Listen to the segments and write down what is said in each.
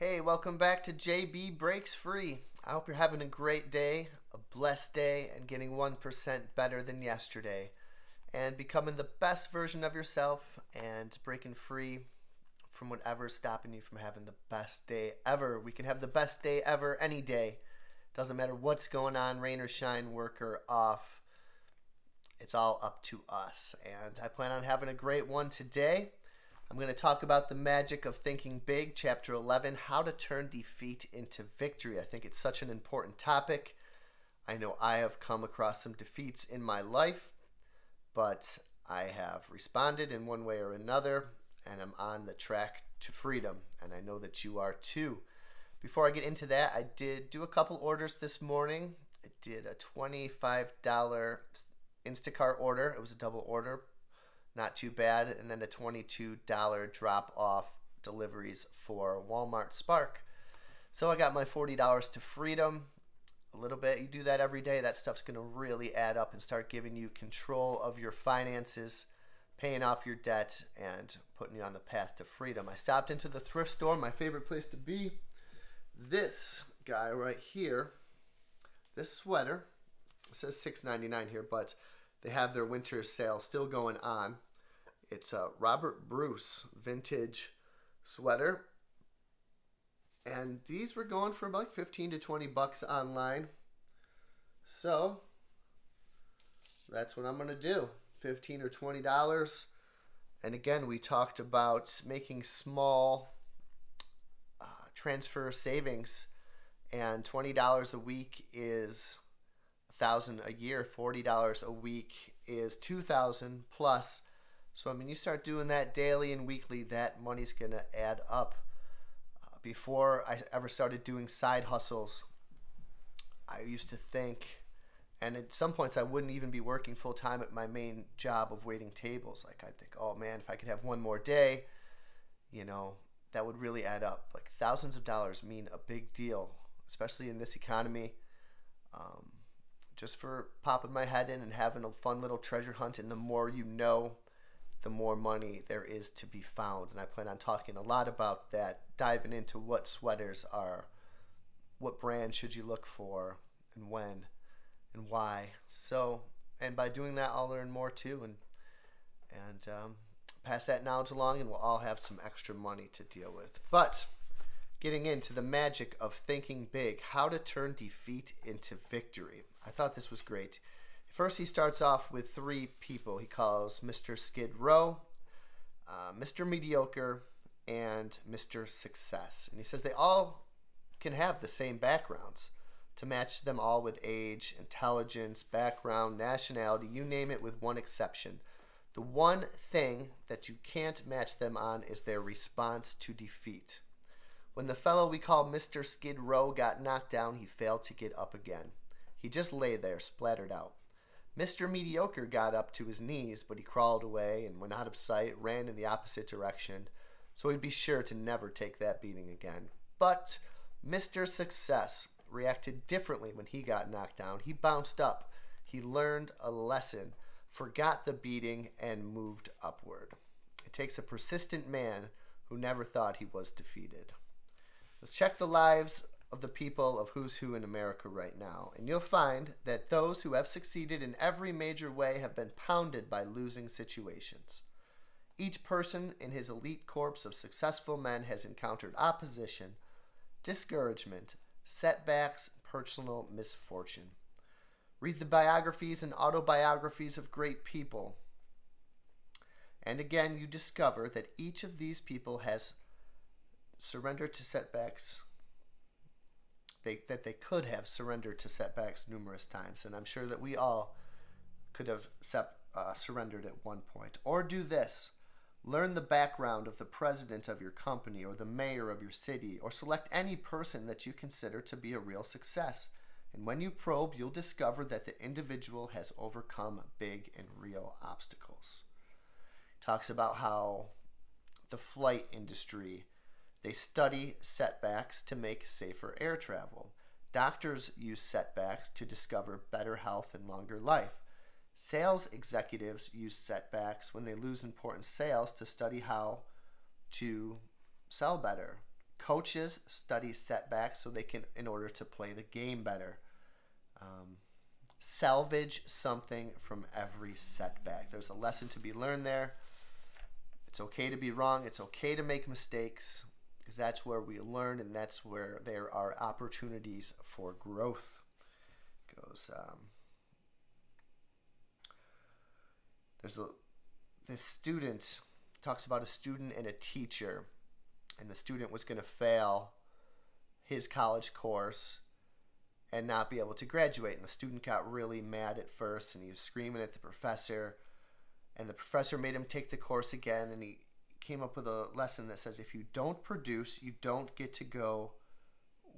Hey, welcome back to JB Breaks Free. I hope you're having a great day, a blessed day, and getting 1% better than yesterday. And becoming the best version of yourself and breaking free from whatever's stopping you from having the best day ever. We can have the best day ever any day. Doesn't matter what's going on, rain or shine, work or off. It's all up to us. And I plan on having a great one today. I'm going to talk about the magic of thinking big, chapter 11, how to turn defeat into victory. I think it's such an important topic. I know I have come across some defeats in my life, but I have responded in one way or another, and I'm on the track to freedom, and I know that you are too. Before I get into that, I did do a couple orders this morning. I did a $25 Instacart order. It was a double order. Not too bad. And then a $22 drop-off deliveries for Walmart Spark. So I got my $40 to freedom. A little bit. You do that every day. That stuff's going to really add up and start giving you control of your finances, paying off your debt, and putting you on the path to freedom. I stopped into the thrift store, my favorite place to be. This guy right here, this sweater, it says $6.99 here, but they have their winter sale still going on. It's a Robert Bruce vintage sweater. And these were going for like 15 to 20 bucks online. So that's what I'm going to do. 15 or $20. And again, we talked about making small transfer savings. And $20 a week is $1,000 a year. $40 a week is $2,000 plus. So I mean, you start doing that daily and weekly, that money's gonna add up. Before I ever started doing side hustles, I used to think, and at some points I wouldn't even be working full time at my main job of waiting tables. Like I'd think, oh man, if I could have one more day, that would really add up. Like thousands of dollars mean a big deal, especially in this economy. Just for popping my head in and having a fun little treasure hunt. And the more you know, the more money there is to be found. And I plan on talking a lot about that, diving into what sweaters are, what brand should you look for, and when, and why. So, and by doing that, I'll learn more too, and pass that knowledge along, and we'll all have some extra money to deal with. But getting into the magic of thinking big, how to turn defeat into victory. I thought this was great. First, he starts off with three people. He calls Mr. Skid Row, Mr. Mediocre, and Mr. Success. And he says they all can have the same backgrounds, to match them all with age, intelligence, background, nationality, you name it, with one exception. The one thing that you can't match them on is their response to defeat. When the fellow we call Mr. Skid Row got knocked down, he failed to get up again. He just lay there, splattered out. Mr. Mediocre got up to his knees, but he crawled away and went out of sight, ran in the opposite direction, so he'd be sure to never take that beating again. But Mr. Success reacted differently when he got knocked down. He bounced up. He learned a lesson, forgot the beating, and moved upward. It takes a persistent man who never thought he was defeated. Let's check the lives of the people of who's who in America right now, and you'll find that those who have succeeded in every major way have been pounded by losing situations. Each person in his elite corps of successful men has encountered opposition, discouragement, setbacks, personal misfortune. Read the biographies and autobiographies of great people, and again you discover that each of these people has surrendered to setbacks, that they could have surrendered to setbacks numerous times. And I'm sure that we all could have surrendered at one point. Or do this. Learn the background of the president of your company or the mayor of your city, or select any person that you consider to be a real success. And when you probe, you'll discover that the individual has overcome big and real obstacles. Talks about how the flight industry, they study setbacks to make safer air travel. Doctors use setbacks to discover better health and longer life. Sales executives use setbacks when they lose important sales to study how to sell better. Coaches study setbacks so they can, in order to play the game better. Salvage something from every setback. There's a lesson to be learned there. It's okay to be wrong. It's okay to make mistakes, because that's where we learn, and that's where there are opportunities for growth. This student talks about a student and a teacher, and the student was going to fail his college course and not be able to graduate. And the student got really mad at first, and he was screaming at the professor, and the professor made him take the course again, and he came up with a lesson that says, if you don't produce, you don't get to go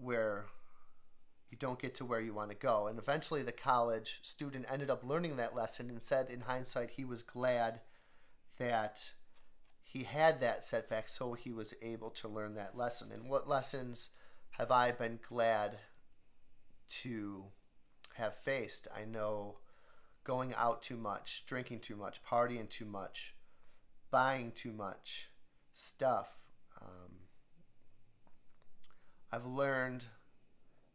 where you want to go. And eventually the college student ended up learning that lesson, and said in hindsight he was glad that he had that setback, so he was able to learn that lesson. And what lessons have I been glad to have faced? I know going out too much, drinking too much, partying too much, buying too much stuff. I've learned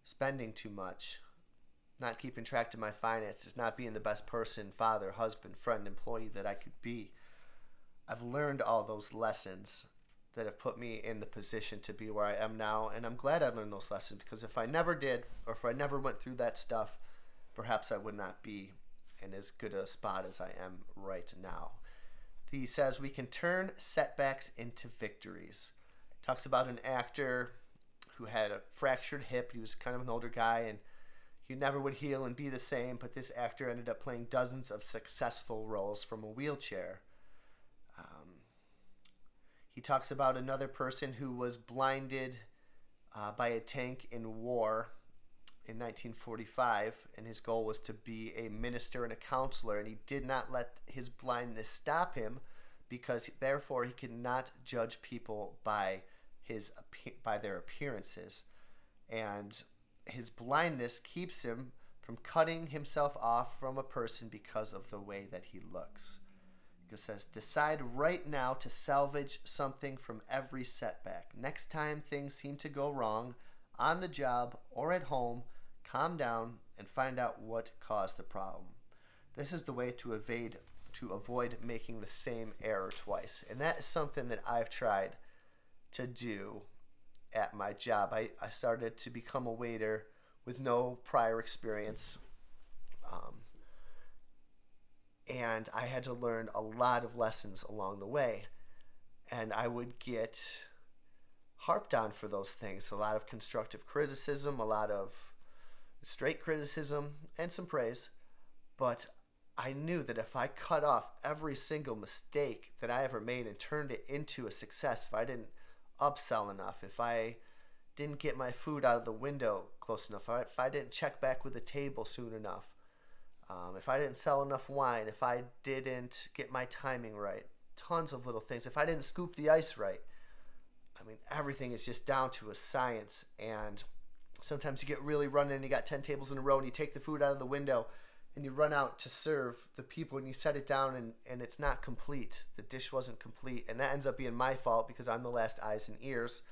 spending too much, not keeping track of my finances, not being the best person, father, husband, friend, employee that I could be. I've learned all those lessons that have put me in the position to be where I am now, and I'm glad I learned those lessons, because if I never did, or if I never went through that stuff, perhaps I would not be in as good a spot as I am right now. He says we can turn setbacks into victories. He talks about an actor who had a fractured hip. He was kind of an older guy, and he never would heal and be the same, but this actor ended up playing dozens of successful roles from a wheelchair. He talks about another person who was blinded by a tank in war in 1945, and his goal was to be a minister and a counselor, and he did not let his blindness stop him, because therefore he could not judge people by their appearances, and his blindness keeps him from cutting himself off from a person because of the way that he looks. It says, decide right now to salvage something from every setback. Next time things seem to go wrong, on the job or at home, calm down and find out what caused the problem. This is the way to avoid making the same error twice. And that is something that I've tried to do at my job. I started to become a waiter with no prior experience. And I had to learn a lot of lessons along the way. And I would get harped on for those things. A lot of constructive criticism, a lot of straight criticism, and some praise. But I knew that if I cut off every single mistake that I ever made and turned it into a success, if I didn't upsell enough, if I didn't get my food out of the window close enough, if I didn't check back with the table soon enough, if I didn't sell enough wine, if I didn't get my timing right, tons of little things, if I didn't scoop the ice right, I mean, everything is just down to a science. And sometimes you get really running and you got 10 tables in a row and you take the food out of the window and you run out to serve the people and you set it down and it's not complete. The dish wasn't complete, and that ends up being my fault because I'm the last eyes and ears.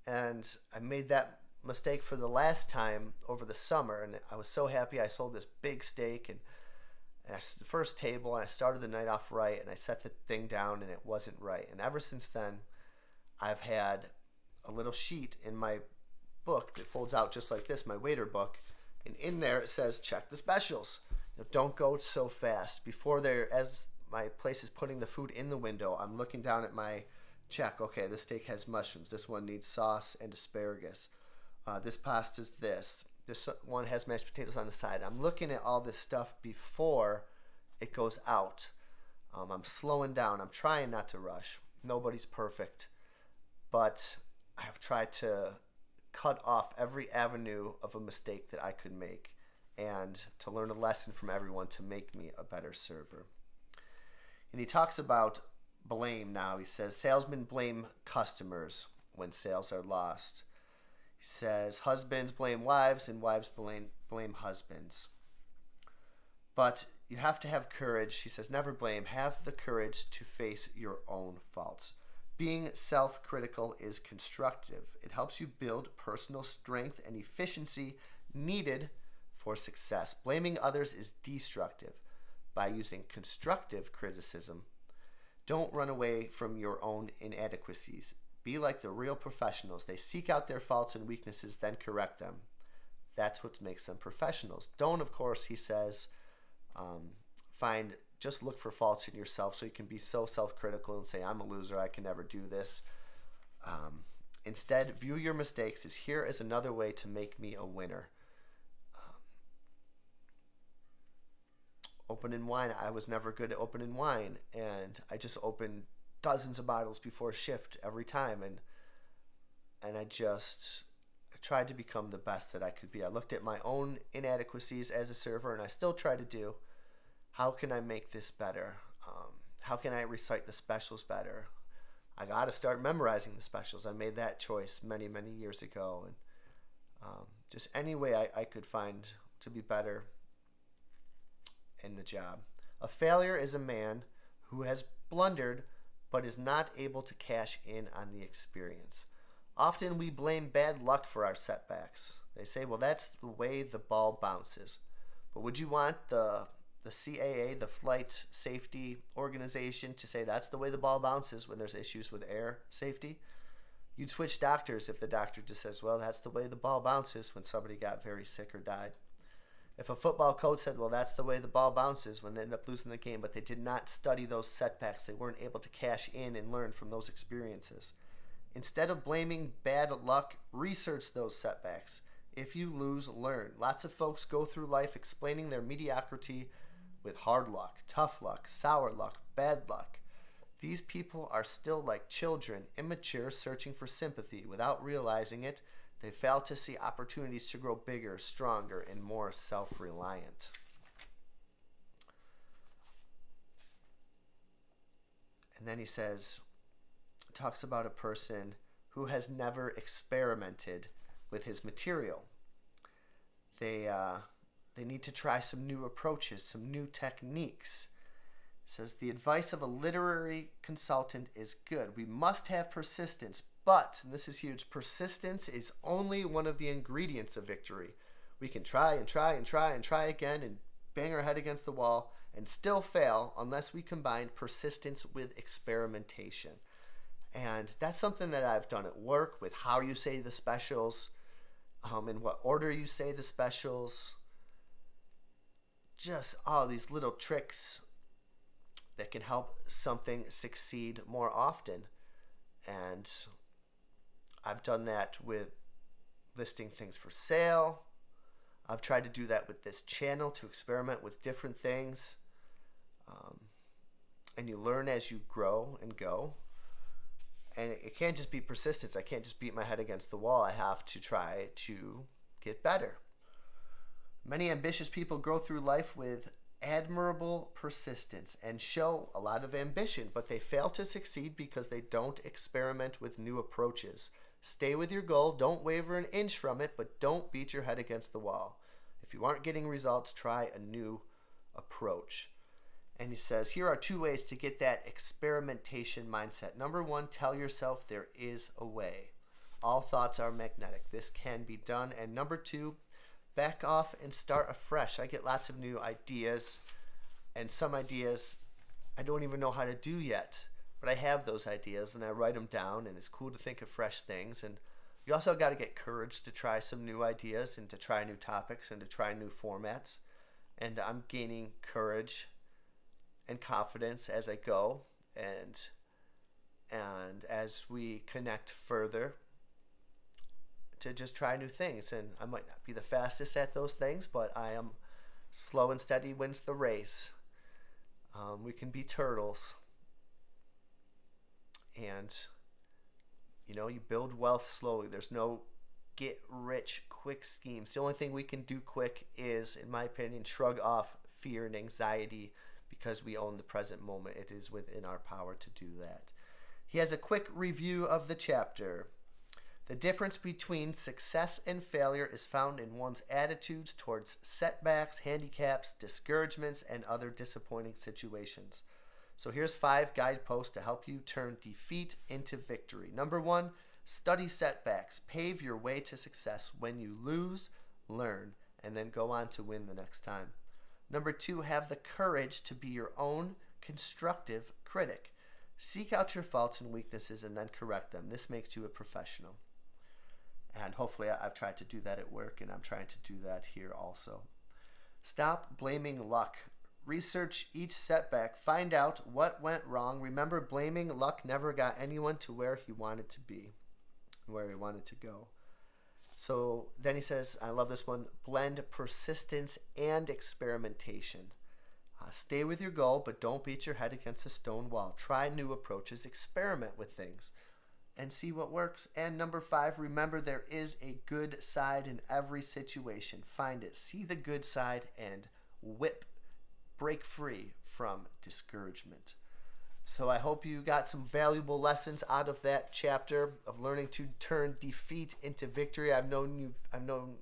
And I made that mistake for the last time over the summer, and I was so happy. I sold this big steak and the first table, and I started the night off right, and I set the thing down and it wasn't right. And ever since then, I've had a little sheet in my book that folds out just like this, my waiter book, and in there it says check the specials. Don't go so fast. As my place is putting the food in the window, I'm looking down at my check. Okay, this steak has mushrooms. This one needs sauce and asparagus. This pasta's this. This one has mashed potatoes on the side. I'm looking at all this stuff before it goes out. I'm slowing down. I'm trying not to rush. Nobody's perfect. But I've tried to cut off every avenue of a mistake that I could make and to learn a lesson from everyone to make me a better server. And he talks about blame now. He says salesmen blame customers when sales are lost. He says husbands blame wives and wives blame husbands. But you have to have courage. He says never blame. Have the courage to face your own faults. Being self-critical is constructive. It helps you build personal strength and efficiency needed for success. Blaming others is destructive. By using constructive criticism, don't run away from your own inadequacies. Be like the real professionals. They seek out their faults and weaknesses, then correct them. That's what makes them professionals. Don't, of course, he says, just look for faults in yourself so you can be so self-critical and say, I'm a loser, I can never do this. Instead, view your mistakes as here is another way to make me a winner. Opening wine, I was never good at opening wine, and I just opened dozens of bottles before shift every time, and I tried to become the best that I could be. I looked at my own inadequacies as a server, and I still try to do. How can I make this better? How can I recite the specials better? I got to start memorizing the specials. I made that choice many, many years ago, and just any way I could find to be better in the job. A failure is a man who has blundered but is not able to cash in on the experience. Often we blame bad luck for our setbacks. They say, well, that's the way the ball bounces. But would you want the CAA, the Flight Safety Organization, to say that's the way the ball bounces when there's issues with air safety? You'd switch doctors if the doctor just says, well, that's the way the ball bounces when somebody got very sick or died. If a football coach said, well, that's the way the ball bounces when they end up losing the game, but they did not study those setbacks, they weren't able to cash in and learn from those experiences. Instead of blaming bad luck, research those setbacks. If you lose, learn. Lots of folks go through life explaining their mediocrity with hard luck, tough luck, sour luck, bad luck. These people are still like children, immature, searching for sympathy. Without realizing it, they fail to see opportunities to grow bigger, stronger, and more self-reliant. And then he talks about a person who has never experimented with his material. They need to try some new approaches, some new techniques. He says, the advice of a literary consultant is good. We must have persistence, but, and this is huge, persistence is only one of the ingredients of victory. We can try and try and try and try again and bang our head against the wall and still fail unless we combine persistence with experimentation. And that's something that I've done at work with how you say the specials, in what order you say the specials. Just all these little tricks that can help something succeed more often. And I've done that with listing things for sale. I've tried to do that with this channel to experiment with different things. And you learn as you grow and go. And it can't just be persistence. I can't just beat my head against the wall. I have to try to get better. Many ambitious people go through life with admirable persistence and show a lot of ambition, but they fail to succeed because they don't experiment with new approaches. Stay with your goal. Don't waver an inch from it, but don't beat your head against the wall. If you aren't getting results, try a new approach. And he says, here are 2 ways to get that experimentation mindset. Number 1, tell yourself there is a way. All thoughts are magnetic. This can be done. And number 2, back off and start afresh. I get lots of new ideas, and some ideas I don't even know how to do yet. But I have those ideas, and I write them down, and it's cool to think of fresh things. And you also got to get courage to try some new ideas and to try new topics and to try new formats. And I'm gaining courage and confidence as I go, and as we connect further to just try new things. And I might not be the fastest at those things, but I am slow and steady wins the race. We can be turtles. And, you build wealth slowly. There's no get rich quick schemes. The only thing we can do quick is, in my opinion, shrug off fear and anxiety because we own the present moment. It is within our power to do that. He has a quick review of the chapter. The difference between success and failure is found in one's attitudes towards setbacks, handicaps, discouragements, and other disappointing situations. So here's 5 guideposts to help you turn defeat into victory. Number 1, study setbacks. Pave your way to success. When you lose, learn, and then go on to win the next time. Number 2, have the courage to be your own constructive critic. Seek out your faults and weaknesses and then correct them. This makes you a professional. And hopefully I've tried to do that at work, and I'm trying to do that here also. Stop blaming luck. Research each setback. Find out what went wrong. Remember, blaming luck never got anyone to where he wanted to be, where he wanted to go. So then he says, I love this one, blend persistence and experimentation. Stay with your goal, but don't beat your head against a stone wall. Try new approaches. Experiment with things and see what works. And number 5, remember there is a good side in every situation. Find it. See the good side and break free from discouragement. So I hope you got some valuable lessons out of that chapter of learning to turn defeat into victory. I've known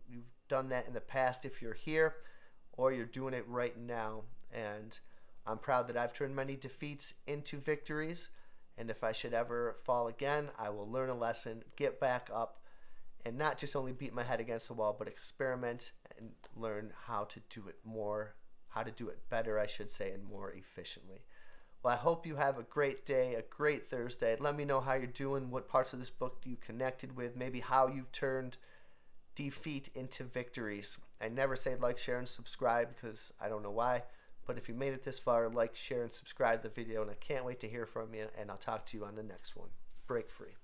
you've done that in the past if you're here, or you're doing it right now. And I'm proud that I've turned many defeats into victories. And if I should ever fall again, I will learn a lesson, get back up, and not just only beat my head against the wall, but experiment and learn how to do it better, I should say, and more efficiently. Well, I hope you have a great day, a great Thursday. Let me know how you're doing, what parts of this book you connected with, maybe how you've turned defeat into victories. I never say like, share, and subscribe because I don't know why. But if you made it this far, like, share, and subscribe the video, and I can't wait to hear from you, and I'll talk to you on the next one. Break free.